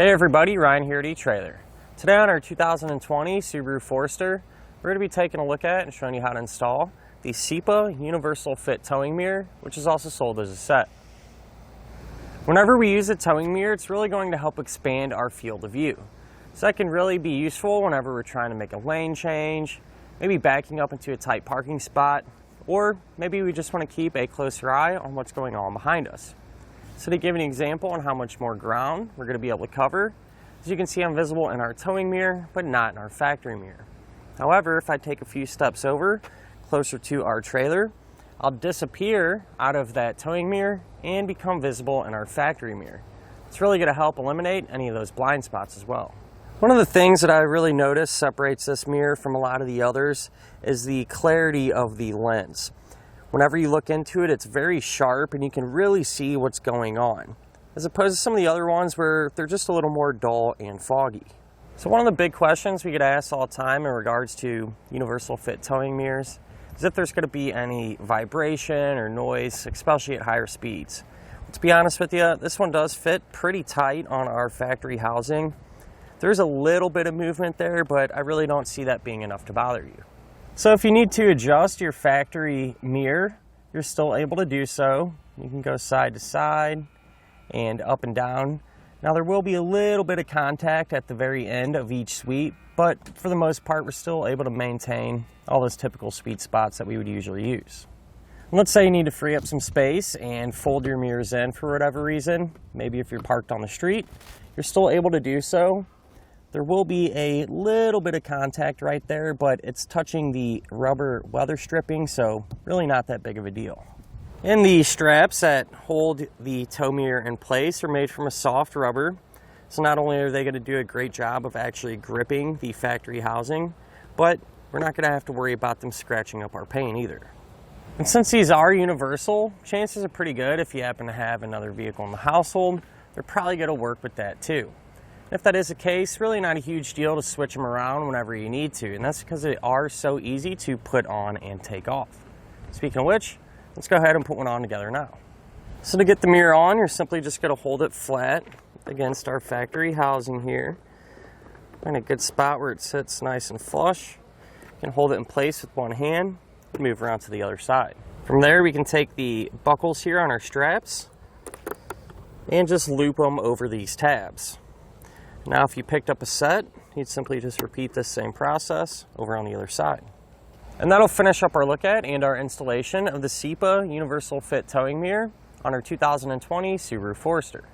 Hey everybody, Ryan here at etrailer. Today on our 2020 Subaru Forester, we're going to be taking a look at and showing you how to install the CIPA Universal Fit Towing Mirror, which is also sold as a set. Whenever we use a towing mirror, it's really going to help expand our field of view. So that can really be useful whenever we're trying to make a lane change, maybe backing up into a tight parking spot, or maybe we just want to keep a closer eye on what's going on behind us. So to give an example on how much more ground we're going to be able to cover, as you can see, I'm visible in our towing mirror, but not in our factory mirror. However, if I take a few steps over, closer to our trailer, I'll disappear out of that towing mirror and become visible in our factory mirror. It's really going to help eliminate any of those blind spots as well. One of the things that I really notice separates this mirror from a lot of the others is the clarity of the lens. Whenever you look into it, it's very sharp and you can really see what's going on, as opposed to some of the other ones where they're just a little more dull and foggy. So one of the big questions we get asked all the time in regards to universal fit towing mirrors is if there's going to be any vibration or noise, especially at higher speeds. To be honest with you, this one does fit pretty tight on our factory housing. There's a little bit of movement there, but I really don't see that being enough to bother you. So if you need to adjust your factory mirror, you're still able to do so. You can go side to side and up and down. Now there will be a little bit of contact at the very end of each sweep, but for the most part we're still able to maintain all those typical sweet spots that we would usually use. Let's say you need to free up some space and fold your mirrors in for whatever reason. Maybe if you're parked on the street, you're still able to do so. There will be a little bit of contact right there, but it's touching the rubber weather stripping, so really not that big of a deal. And the straps that hold the tow mirror in place are made from a soft rubber. So not only are they going to do a great job of actually gripping the factory housing, but we're not going to have to worry about them scratching up our paint either. And since these are universal, chances are pretty good if you happen to have another vehicle in the household, they're probably going to work with that too. If that is the case, really not a huge deal to switch them around whenever you need to, and that's because they are so easy to put on and take off. Speaking of which, let's go ahead and put one on together now. So to get the mirror on, you're simply just going to hold it flat against our factory housing here. Find a good spot where it sits nice and flush. You can hold it in place with one hand and move around to the other side. From there, we can take the buckles here on our straps and just loop them over these tabs. Now if you picked up a set, you'd simply just repeat this same process over on the other side. And that'll finish up our look at and our installation of the CIPA Universal Fit Towing Mirror on our 2020 Subaru Forester.